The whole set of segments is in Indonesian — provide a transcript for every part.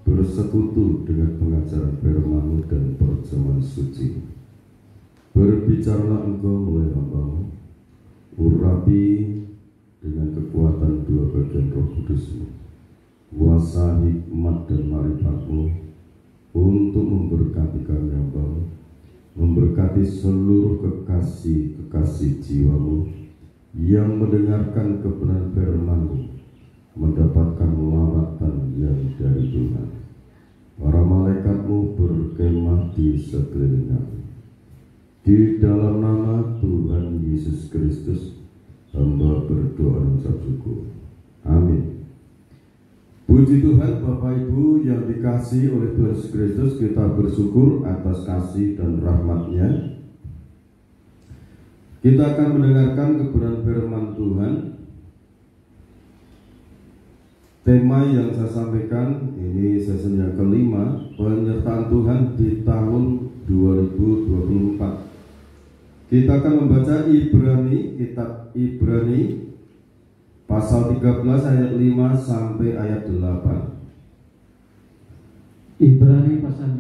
Bersekutu dengan pengajaran firman-Mu dan perjamuan suci. Berbicaralah Engkau melalui hamba-Mu, urapi dengan kekuatan dua bagian Roh Kudus-Mu, kuasa hikmat dan marifat-Mu untuk memberkati kami hamba-Mu, memberkati seluruh kekasih jiwa-Mu yang mendengarkan kebenaran firman-Mu, mendapatkan lawatan yang dari Tuhan. Para malaikat-Mu berkemah di sekeliling kami. Di dalam nama Tuhan Yesus Kristus, hamba berdoa dan mengucap syukur. Amin. Puji Tuhan, Bapak Ibu yang dikasihi oleh Tuhan Yesus Kristus, kita bersyukur atas kasih dan rahmat-Nya. Kita akan mendengarkan kebenaran firman Tuhan. Tema yang saya sampaikan ini season yang kelima, penyertaan Tuhan di tahun 2024. Kita akan membaca kitab Ibrani pasal 13 ayat 5 sampai ayat 8. Ibrani pasal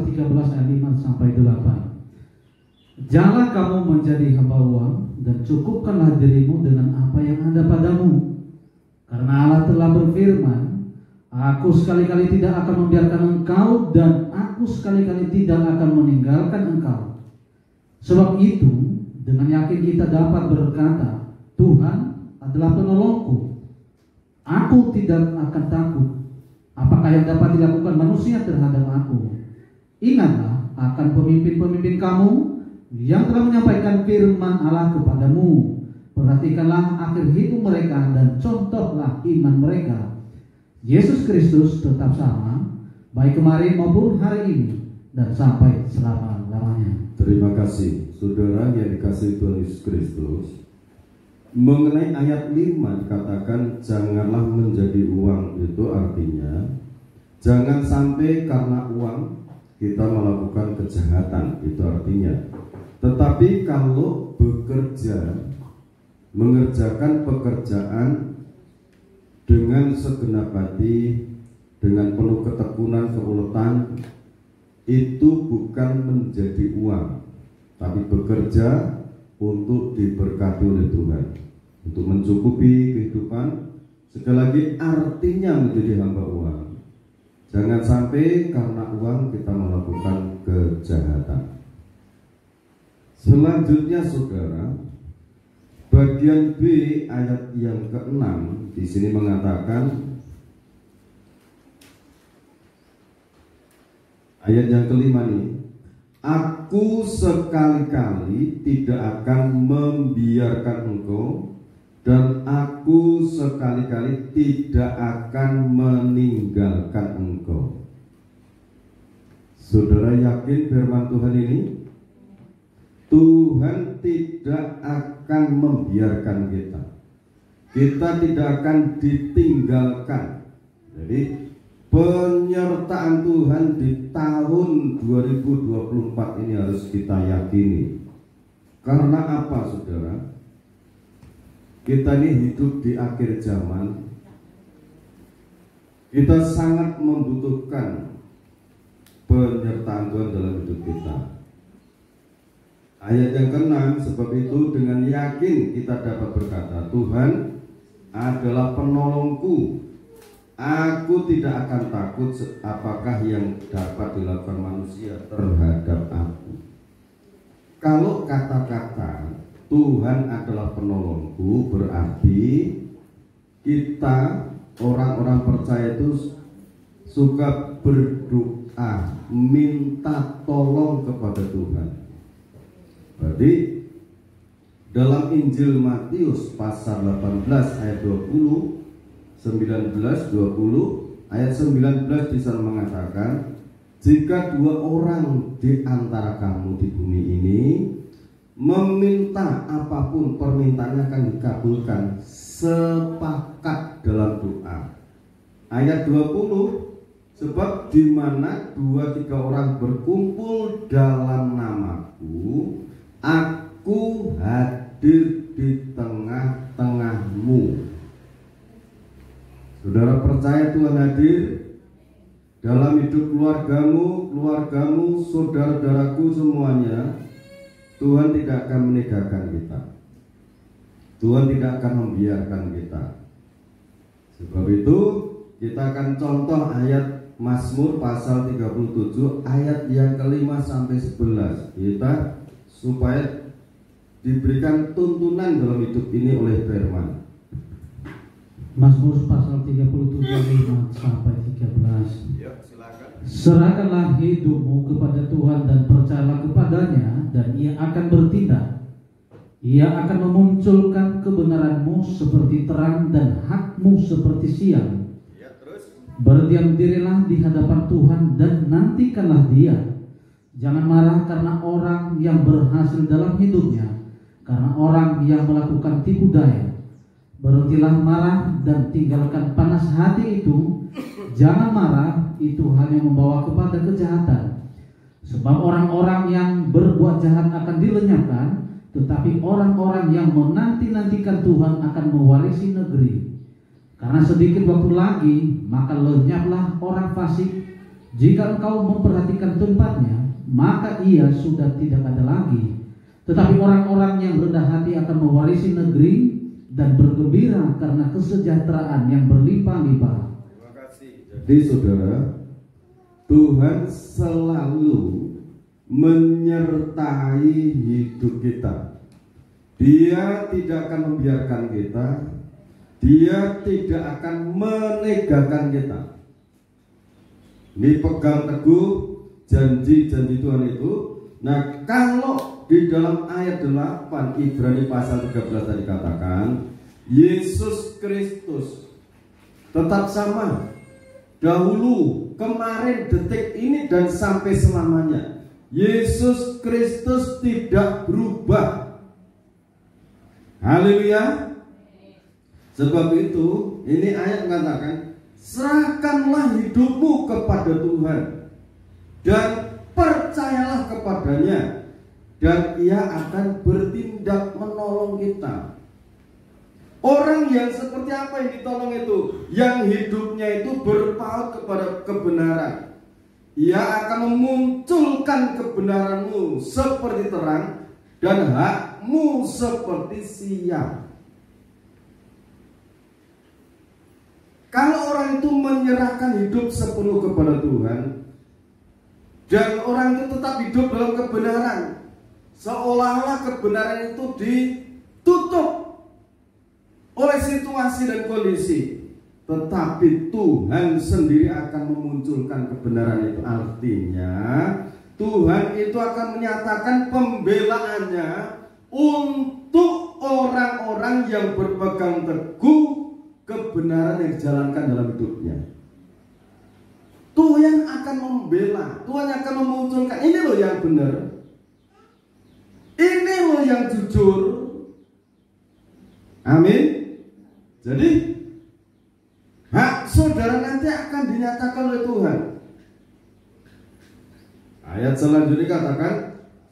13 ayat 5 sampai 8. Janganlah kamu menjadi hamba uang, dan cukupkanlah dirimu dengan apa yang ada padamu. Karena Allah telah berfirman, Aku sekali-kali tidak akan membiarkan engkau, dan Aku sekali-kali tidak akan meninggalkan engkau. Sebab itu, dengan yakin kita dapat berkata, Tuhan adalah penolongku. Aku tidak akan takut. Apakah yang dapat dilakukan manusia terhadap aku? Ingatlah akan pemimpin-pemimpin kamu yang telah menyampaikan firman Allah kepadamu. Perhatikanlah akhir hidup mereka dan contohlah iman mereka. Yesus Kristus tetap sama, baik kemarin maupun hari ini, dan sampai selama-lamanya. Terima kasih, saudara yang dikasihi Tuhan Yesus Kristus. Mengenai ayat 5 dikatakan janganlah menjadi uang, itu artinya jangan sampai karena uang kita melakukan kejahatan, itu artinya. Tetapi kalau bekerja, mengerjakan pekerjaan dengan segenap hati, dengan penuh ketekunan, keuletan, itu bukan menjadi uang, tapi bekerja untuk diberkati oleh Tuhan, untuk mencukupi kehidupan. Sekali lagi, artinya menjadi hamba uang. Jangan sampai karena uang kita melakukan kejahatan. Selanjutnya, saudara, bagian B ayat yang ke-6 di sini mengatakan, ayat yang kelima nih, Aku sekali-kali tidak akan membiarkan engkau, dan Aku sekali-kali tidak akan meninggalkan engkau. Saudara yakin firman Tuhan ini? Tuhan tidak akan membiarkan kita. Kita tidak akan ditinggalkan. Jadi penyertaan Tuhan di tahun 2024 ini harus kita yakini. Karena apa, saudara? Kita ini hidup di akhir zaman. Kita sangat membutuhkan penyertaan Tuhan dalam hidup kita. Ayat yang ke-6, sebab itu dengan yakin kita dapat berkata, Tuhan adalah penolongku, Aku tidak akan takut apakah yang dapat dilakukan manusia terhadap aku. Kalau kata-kata Tuhan adalah penolongku, berarti kita orang-orang percaya itu suka berdoa, minta tolong kepada Tuhan. Berarti dalam Injil Matius pasal 18 ayat 20, 19, 20, ayat 19 di sana mengatakan, jika dua orang di antara kamu di bumi ini meminta apapun permintaannya akan dikabulkan, sepakat dalam doa. Ayat 20, sebab di mana 2-3 orang berkumpul dalam namaku, aku hadir di tengah-tengahmu. Saudara percaya Tuhan hadir dalam hidup keluargamu, saudara-saudaraku semuanya. Tuhan tidak akan meninggalkan kita. Tuhan tidak akan membiarkan kita. Sebab itu kita akan contoh ayat Mazmur pasal 37 ayat yang ke-5 sampai 11. Kita supaya diberikan tuntunan dalam hidup ini oleh firman. Mazmur pasal 37 5 sampai 13. Ya, silakan. Serahkanlah hidupmu kepada Tuhan dan percayalah kepadanya, dan Ia akan bertindak. Ia akan memunculkan kebenaranmu seperti terang dan hakmu seperti siang. Ya, terus. Berdiam dirilah di hadapan Tuhan dan nantikanlah Dia. Jangan marah karena orang yang berhasil dalam hidupnya, karena orang yang melakukan tipu daya. Berhentilah marah dan tinggalkan panas hati itu. Jangan marah, itu hanya membawa kepada kejahatan. Sebab orang-orang yang berbuat jahat akan dilenyapkan, tetapi orang-orang yang menanti-nantikan Tuhan akan mewarisi negeri. Karena sedikit waktu lagi, maka lenyaplah orang fasik. Jika engkau memperhatikan tempatnya, maka ia sudah tidak ada lagi. Tetapi orang-orang yang rendah hati akan mewarisi negeri dan bergembira karena kesejahteraan yang berlimpah-limpah. Terima kasih. Jadi saudara, Tuhan selalu menyertai hidup kita. Dia tidak akan membiarkan kita. Dia tidak akan menegakkan kita. Ini pegang teguh janji-janji Tuhan itu. Nah, kalau di dalam ayat 8 Ibrani pasal 13 tadi katakan, Yesus Kristus tetap sama, dahulu, kemarin, detik ini, dan sampai selamanya. Yesus Kristus tidak berubah. Haleluya. Sebab itu ini ayat mengatakan, serahkanlah hidupmu kepada Tuhan dan percayalah kepadanya, dan Ia akan bertindak menolong kita. Orang yang seperti apa yang ditolong itu? Yang hidupnya itu berpaut kepada kebenaran. Ia akan memunculkan kebenaranmu seperti terang dan hakmu seperti siang. Kalau orang itu menyerahkan hidup sepenuh kepada Tuhan, dan orang itu tetap hidup dalam kebenaran, seolah-olah kebenaran itu ditutup oleh situasi dan kondisi, tetapi Tuhan sendiri akan memunculkan kebenaran itu. Artinya Tuhan itu akan menyatakan pembelaannya untuk orang-orang yang berpegang teguh kebenaran yang dijalankan dalam hidupnya. Tuhan akan membela, Tuhan akan memunculkan, ini loh yang benar, ini loh yang jujur. Amin. Jadi hak saudara nanti akan dinyatakan oleh Tuhan. Ayat selanjutnya katakan,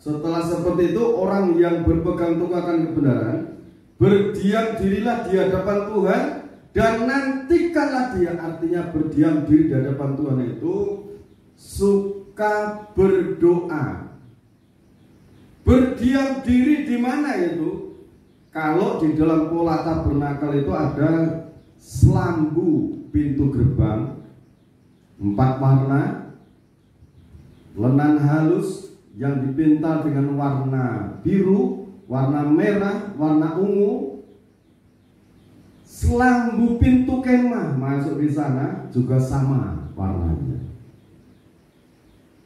setelah seperti itu orang yang berpegang teguh akan kebenaran berdiam dirilah di hadapan Tuhan dan nantikanlah Dia. Artinya berdiam diri di hadapan Tuhan itu suka berdoa. Berdiam diri di mana itu? Kalau di dalam pola tabernakel itu ada selambu pintu gerbang 4 warna, lenan halus yang dipintal dengan warna biru, warna merah, warna ungu. Selambu pintu kemah masuk di sana juga sama warnanya.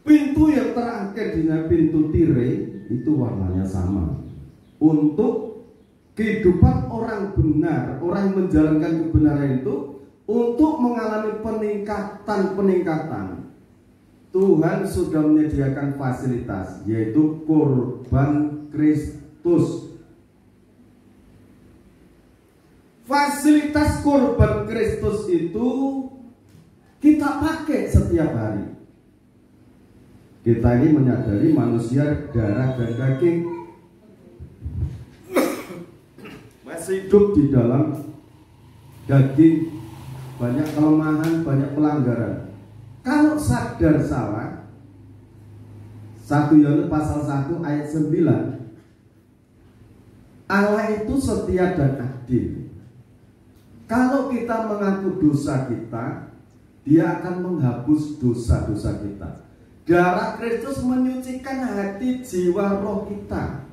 Pintu yang terakhir dengan pintu tirai itu warnanya sama. Untuk kehidupan orang benar, orang yang menjalankan kebenaran itu, untuk mengalami peningkatan, Tuhan sudah menyediakan fasilitas, yaitu korban Kristus. Fasilitas korban Kristus itu kita pakai setiap hari. Kita ini menyadari manusia darah dan daging, masih hidup di dalam daging, banyak kelemahan, banyak pelanggaran. Kalau sadar salah, 1 Yohanes pasal 1 ayat 9, Allah itu setia dan adil. Kalau kita mengaku dosa kita, Dia akan menghapus dosa-dosa kita. Darah Kristus menyucikan hati, jiwa, roh kita.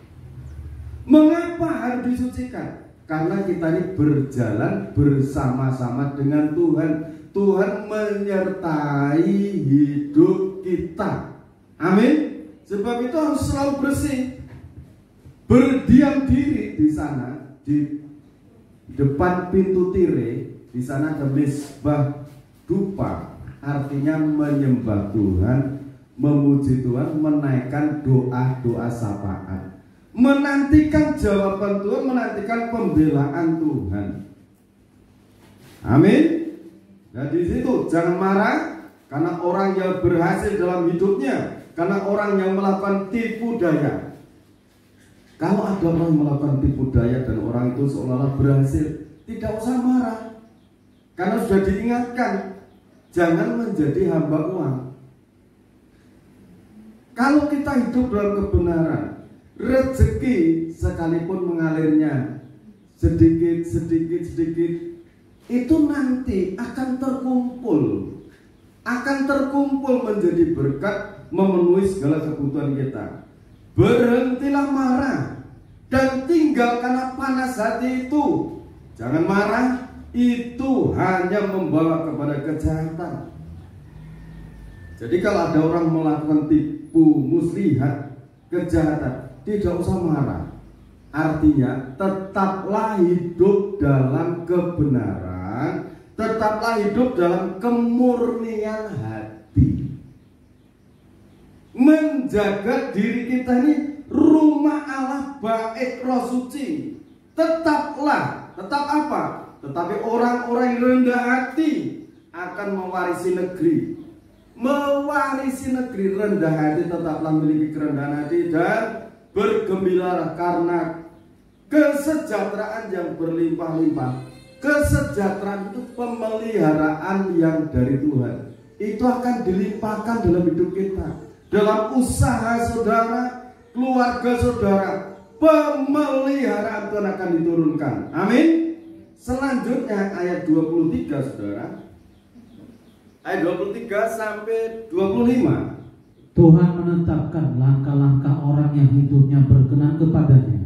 Mengapa harus disucikan? Karena kita ini berjalan bersama-sama dengan Tuhan. Tuhan menyertai hidup kita. Amin. Sebab itu harus selalu bersih. Berdiam diri di sana, di depan pintu tirai, di sana ada mezbah dupa, artinya menyembah Tuhan, memuji Tuhan, menaikkan doa-doa syafaat, menantikan jawaban Tuhan, menantikan pembelaan Tuhan. Amin. Nah di situ jangan marah karena orang yang berhasil dalam hidupnya, karena orang yang melakukan tipu daya. Kalau ada orang yang melakukan tipu daya dan orang itu seolah-olah berhasil, tidak usah marah, karena sudah diingatkan, jangan menjadi hamba uang. Kalau kita hidup dalam kebenaran, rezeki sekalipun mengalirnya sedikit, itu nanti akan terkumpul menjadi berkat, memenuhi segala kebutuhan kita. Berhentilah marah dan tinggalkanlah panas hati itu. Jangan marah, itu hanya membawa kepada kejahatan. Jadi kalau ada orang melakukan tipu muslihat, kejahatan, tidak usah marah. Artinya tetaplah hidup dalam kebenaran, tetaplah hidup dalam kemurnian hati. Menjaga diri kita ini rumah Allah bait roh suci. Tetap apa? Tetapi orang-orang yang rendah hati akan mewarisi negeri. Mewarisi negeri. Rendah hati tetaplah memiliki kerendahan hati dan bergembiralah karena kesejahteraan yang berlimpah-limpah. Kesejahteraan itu pemeliharaan yang dari Tuhan. Itu akan dilimpahkan dalam hidup kita, dalam usaha saudara, keluarga saudara. Pemeliharaan Tuhan akan diturunkan. Amin. Selanjutnya ayat 23 saudara, ayat 23 sampai 25. Tuhan menetapkan langkah-langkah orang yang hidupnya berkenan kepadanya.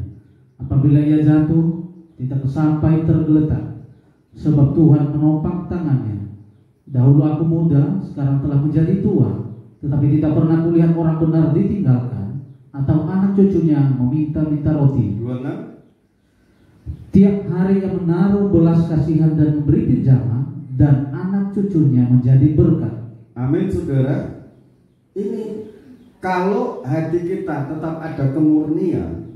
Apabila ia jatuh, tidak sampai tergeletak, sebab Tuhan menopang tangannya. Dahulu aku muda, sekarang telah menjadi tua, tetapi tidak pernah kulihat orang benar ditinggalkan, atau anak cucunya meminta-minta roti. 26. Tiap hari ia menaruh belas kasihan dan memberi pinjaman, dan anak cucunya menjadi berkat. Amin saudara. Ini kalau hati kita tetap ada kemurnian,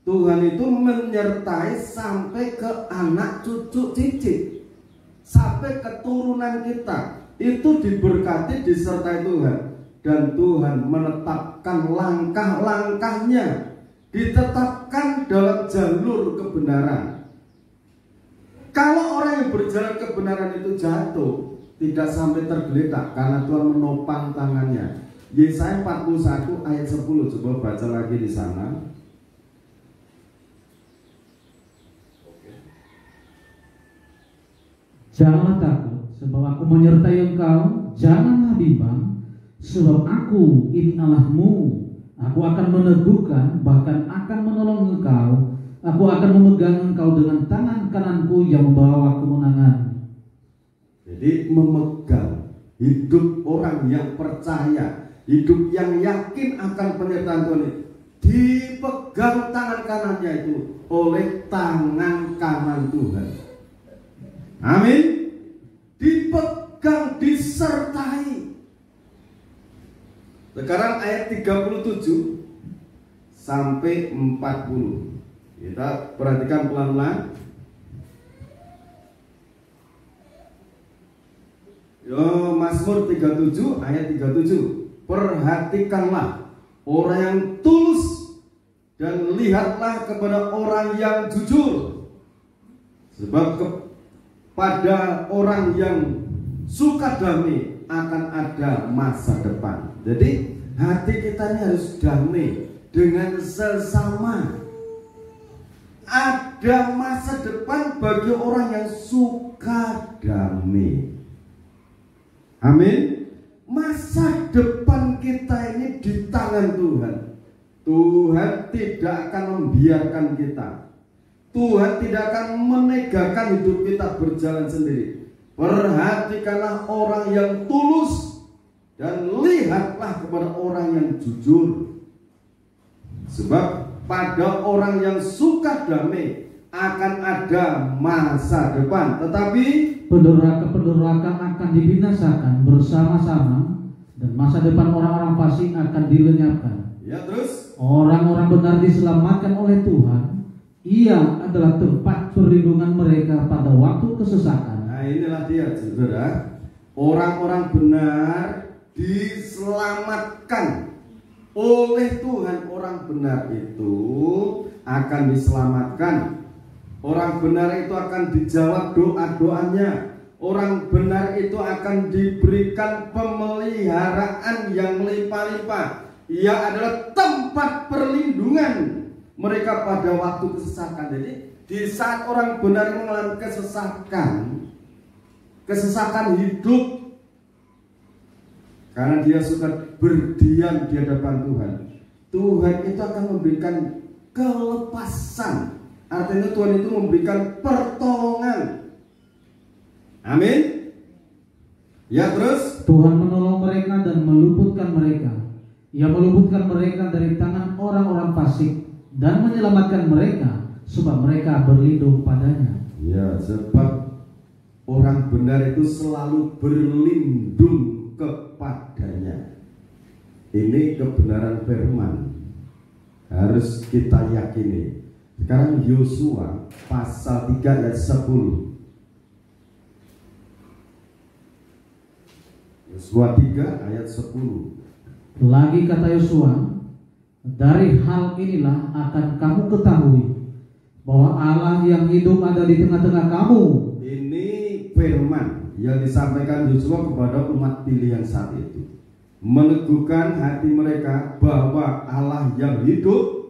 Tuhan itu menyertai sampai ke anak cucu cicit, sampai keturunan kita itu diberkati, disertai Tuhan. Dan Tuhan menetapkan langkah-langkahnya, ditetapkan dalam jalur kebenaran. Kalau orang yang berjalan kebenaran itu jatuh, tidak sampai tergeletak karena Tuhan menopang tangannya. Yesaya 41 ayat 10, coba baca lagi di sana. Janganlah takut, sebab aku menyertai engkau. Janganlah bimbang, sebab aku ini Allahmu. Aku akan meneguhkan, bahkan akan menolong engkau. Aku akan memegang engkau dengan tangan kananku yang membawa kemenangan. Jadi memegang hidup orang yang percaya, hidup yang yakin akan penyertaan Tuhan, dipegang tangan kanannya itu oleh tangan kanan Tuhan. Amin. Dipegang, disertai. Sekarang ayat 37 sampai 40. Kita perhatikan pelan-pelan. Mazmur 37 ayat 37. Perhatikanlah orang yang tulus dan lihatlah kepada orang yang jujur. Sebab kepada orang yang suka damai akan ada masa depan. Jadi hati kita ini harus damai dengan sesama. Ada masa depan bagi orang yang suka damai. Amin. Masa depan kita ini di tangan Tuhan. Tuhan tidak akan membiarkan kita. Tuhan tidak akan menegakkan hidup kita berjalan sendiri. Perhatikanlah orang yang tulus dan lihatlah kepada orang yang jujur. Sebab pada orang yang suka damai akan ada masa depan, tetapi pendurhaka-pendurhaka akan dibinasakan bersama-sama, dan masa depan orang-orang fasik akan dilenyapkan. Ya, terus orang-orang benar diselamatkan oleh Tuhan. Ia adalah tempat perlindungan mereka pada waktu kesesakan. Nah, inilah dia, saudara. Orang-orang benar diselamatkan oleh Tuhan. Orang benar itu akan diselamatkan. Orang benar itu akan dijawab doa-doanya. Orang benar itu akan diberikan pemeliharaan yang melimpah-limpah. Ia adalah tempat perlindungan mereka pada waktu kesesakan. Jadi di saat orang benar mengalami kesesakan hidup, karena dia suka berdiam di hadapan Tuhan, Tuhan itu akan memberikan kelepasan. Artinya Tuhan itu memberikan pertolongan. Amin. Ya, terus Tuhan menolong mereka dan meluputkan mereka. Ia meluputkan mereka dari tangan orang-orang fasik dan menyelamatkan mereka, sebab mereka berlindung padanya. Ya, sebab orang benar itu selalu berlindung kepadanya. Ini kebenaran firman, harus kita yakini. Sekarang Yosua pasal 3 ayat 10. Yosua 3 ayat 10. Lagi kata Yosua, dari hal inilah akan kamu ketahui bahwa Allah yang hidup ada di tengah-tengah kamu. Ini firman yang disampaikan Yosua kepada umat pilihan saat itu, meneguhkan hati mereka bahwa Allah yang hidup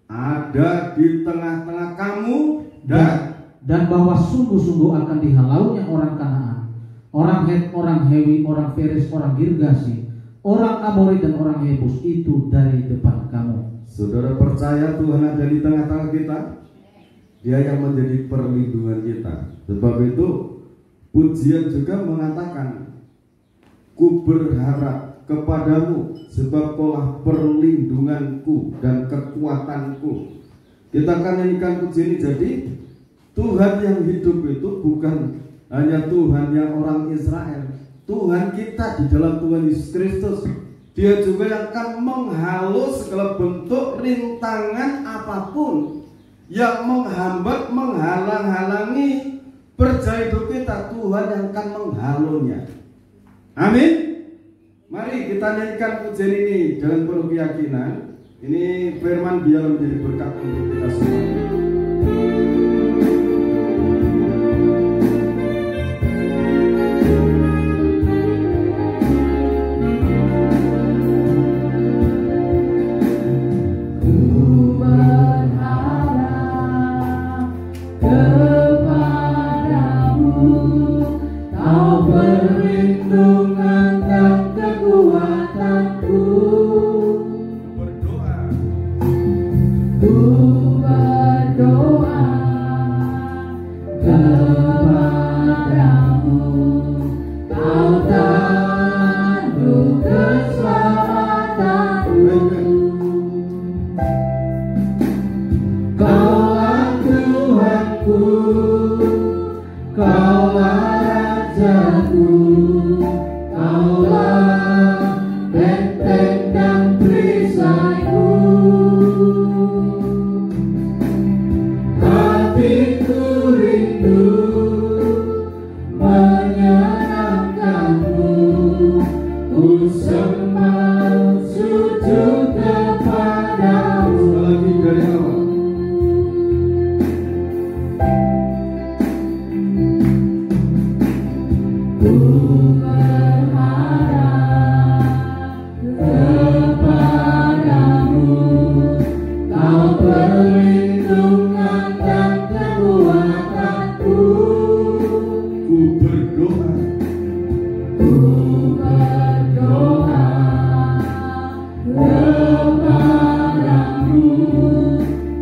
ada di tengah-tengah kamu, dan bahwa sungguh-sungguh akan dihalaunya orang Kanaan, orang Het, orang Hewi, orang Feris, orang Girgasi, orang Amori dan orang Yebus itu dari depan kamu. Saudara percaya Tuhan ada di tengah-tengah kita? Dia yang menjadi perlindungan kita. Sebab itu pujian juga mengatakan, ku berharap kepadamu, sebab kaulah perlindunganku dan kekuatanku. Kita akan nyanyikan pujian ini. Jadi Tuhan yang hidup itu bukan hanya Tuhan yang orang Israel, Tuhan kita di dalam Tuhan Yesus Kristus. Dia juga yang akan menghalau segala bentuk rintangan apapun yang menghambat, menghalang-halangi perjalanan hidup kita. Tuhan yang akan menghalaunya. Amin. Mari kita nyanyikan pujian ini dengan penuh keyakinan. Ini firman biar menjadi berkat untuk kita semua. Kepadamu perlindungan dan kekuatanku. Berdoa. Ku berdoa kepadamu, Kau tandu keselamatanku. Kaulah Tuhanku, Kaulah Rajaku, Kaulah benteng dan perisaiku. Hatiku rindu menyenangkanmu, ku sembah sujud kepadamu. Lagi dari awal. Ku berharap kepadamu, Kau perlindungan dan kekuatanku. Ku berdoa. Ku berdoa kepadamu,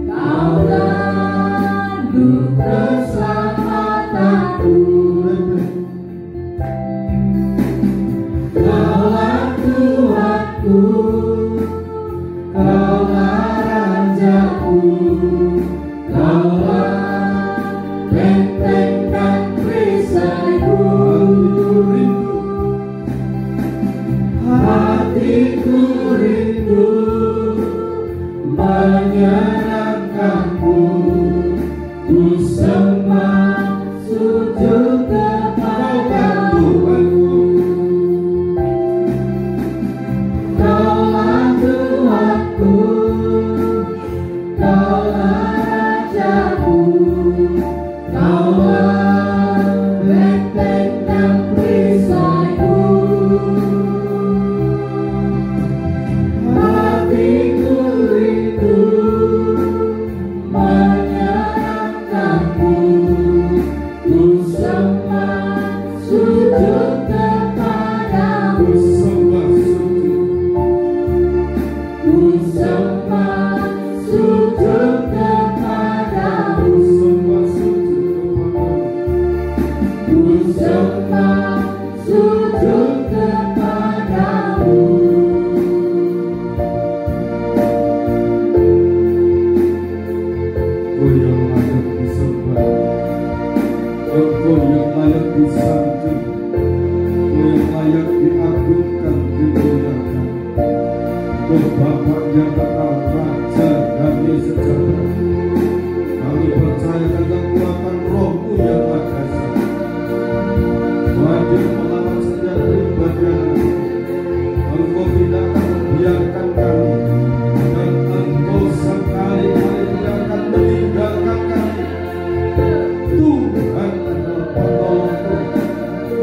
Kau tandu keselamatanku. Kaulah Tuhanku, Kaulah Rajaku, Kaulah benteng dan perisaiku. Hatiku rindu menyenangkanmu, ku sembah sujud kepadamu. Kaulah Tuhanku, Kaulah Rajaku, Kaulah benteng dan perisaiku. Hatiku rindu menyenangkanmu, ku sembah sujud kepadamu. Ku sembah sujud kepadamu. Ku sembah sujud kepadamu. Engkau yang layak disembah, Engkau yang layak disanjung, Engkau yang layak diagungkan, dimuliakan. Engkau Bapa yang kekal, Raja kami sejahtera. Kami percaya dengan kekuatan Roh-Mu yang maha hadir melawan setiap pribadi kami. Engkau tidak akan membiarkan kami, dan Engkau sekali-kali tidak akan meninggalkan kami. Tuhan adalah penolongku,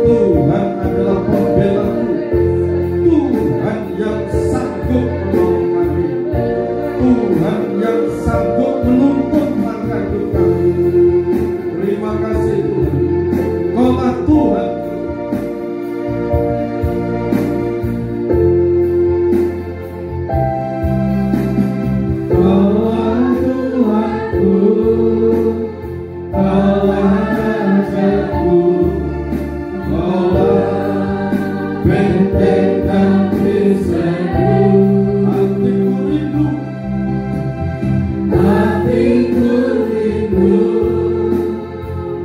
Tuhan adalah pembelaku, Tuhan yang sanggup menolong kami, Tuhan yang sanggup menuntut langkah hidup kami. Terima kasih Tuhan, Kaulah Tuhan. Kaulah Tuhanku, Kaulah Rajaku, Kaulah benteng dan perisaiku. Hatiku rindu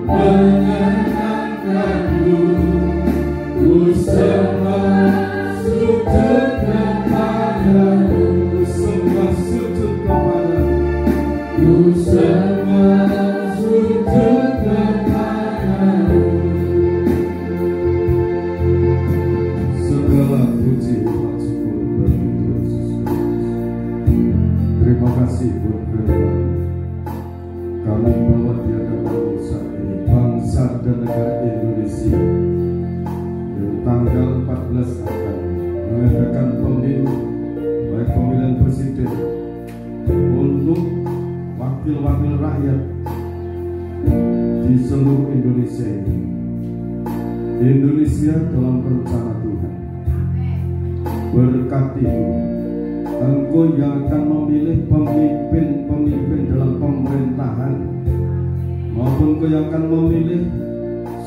menyenangkanmu, ku sembah sujud kepadamu. Sembah sujud kepadamu. Ku sembah sujud kepadamu. Segala puji dan syukur bagi Tuhan Yesus. Terima kasih buat firman kami bawa di hadapan saat ini, bangsa dan negara Indonesia yang tanggal 14 akan mengadakan pemilu, baik pemilihan presiden untuk wakil-wakil rakyat di seluruh Indonesia ini. Indonesia dalam rencana Tuhan. Berkati Engkau yang akan memilih pemimpin-pemimpin dalam pemerintahan, maupun Engkau yang akan memilih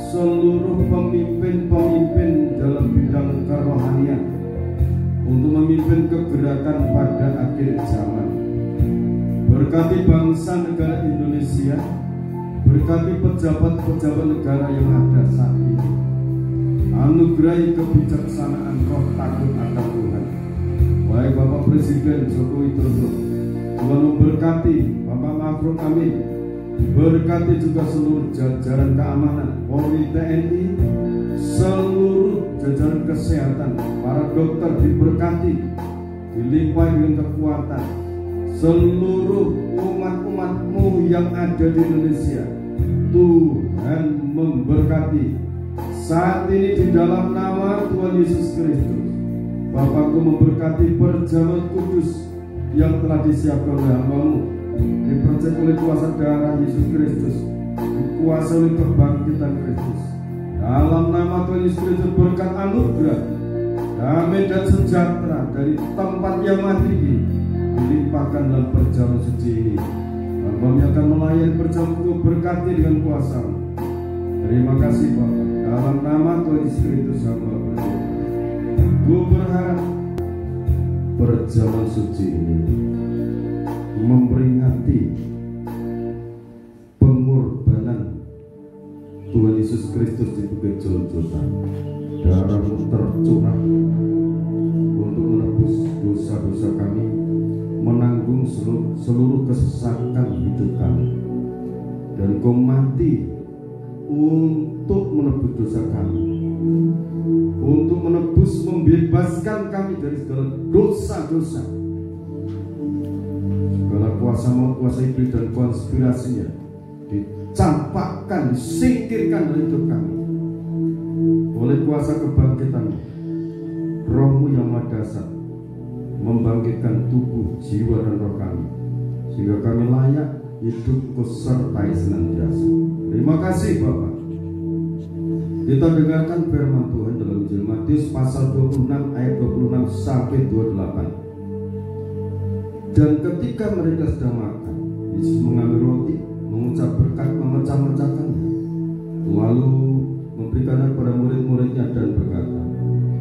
seluruh pemimpin-pemimpin dalam bidang kerohanian untuk memimpin kegerakan pada akhir zaman. Berkati bangsa negara Indonesia, berkati pejabat-pejabat negara yang ada saat ini. Anugerahi kebijaksanaan roh takut akan Tuhan. Baik Bapak Presiden Joko Widodo, Tuhan memberkati Bapak Ma'ruf Amin, berkati juga seluruh jajaran keamanan, Polri, TNI, seluruh jajaran kesehatan, para dokter diberkati, dilimpahi dengan kekuatan. Seluruh umat-umatmu yang ada di Indonesia, Tuhan memberkati. Saat ini di dalam nama Tuhan Yesus Kristus, Bapakku memberkati perjamuan kudus yang telah disiapkan oleh hamba-Mu, dipercaya oleh kuasa darah Yesus Kristus, dikuasai oleh kebangkitan Kristus. Dalam nama Tuhan Yesus Kristus, berkat anugerah, damai dan sejahtera dari tempat yang mati ini dilimpahkan dalam perjamuan suci ini. Hamba-Mu akan melayani perjamuan itu, berkati dengan kuasa-Mu. Terima kasih Bapak. Dalam nama Tuhan Yesus Kristus hamba berdoa. Ku berharap perjamuan suci ini memperingati pengorbanan Tuhan Yesus Kristus di Bukit Golgota. Darah-Mu tercurah untuk menebus dosa-dosa kami, menanggung seluruh kesesakan hidup kami, dan Kau mati untuk menebus dosa kami, untuk menebus, membebaskan kami dari segala dosa-dosa, segala kuasa maut, kuasa iblis dan konspirasinya dicampakkan, disingkirkan dari hidup kami oleh kuasa kebangkitan Roh-Mu yang Maha Dasar, membangkitkan tubuh, jiwa dan roh kami, sehingga kami layak hidup Kau sertai senantiasa. Terima kasih Bapak. Kita dengarkan firman Tuhan dalam Injil Matius pasal 26 ayat 26 sampai 28. Dan ketika mereka sedang makan, Yesus mengambil roti, mengucap berkat, memecah-mecahkannya, lalu memberikannya kepada murid-muridnya dan berkata,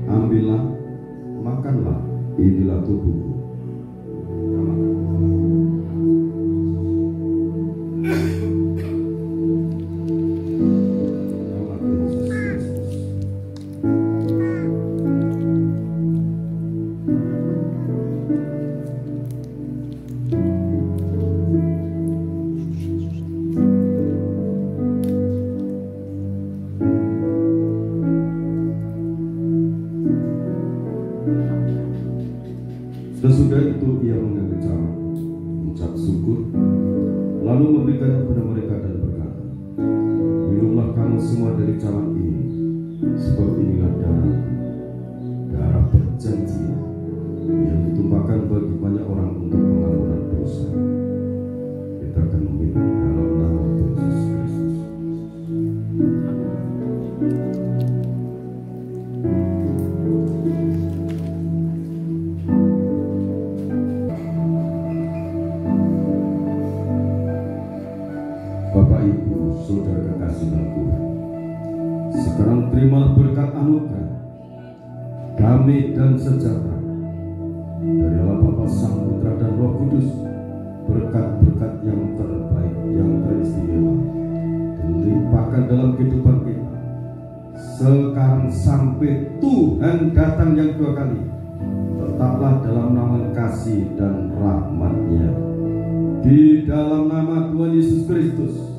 ambillah, makanlah, inilah tubuhku. Sesudah itu ia mengambil cawan, mengucap syukur, lalu memberikannya kepada mereka dan berkata, minumlah kamu semua dari cawan ini, sebab inilah darah perjanjian yang ditumpahkan bagi banyak orang untuk pengampunan dosa. Kita akan meminum dalam nama Tuhan Yesus Kristus. Bapak Ibu, Saudara kekasih dalam Tuhan, sekarang terimalah berkat anugerah, damai dan sejahtera dari Allah Bapa, Sang Putra dan Roh Kudus. Berkat-berkat yang terbaik, yang teristimewa dilimpahkan dalam kehidupan kita sekarang sampai Tuhan datang yang kedua kali. Tetaplah dalam naungan kasih dan rahmat-Nya. Di dalam nama Tuhan Yesus Kristus,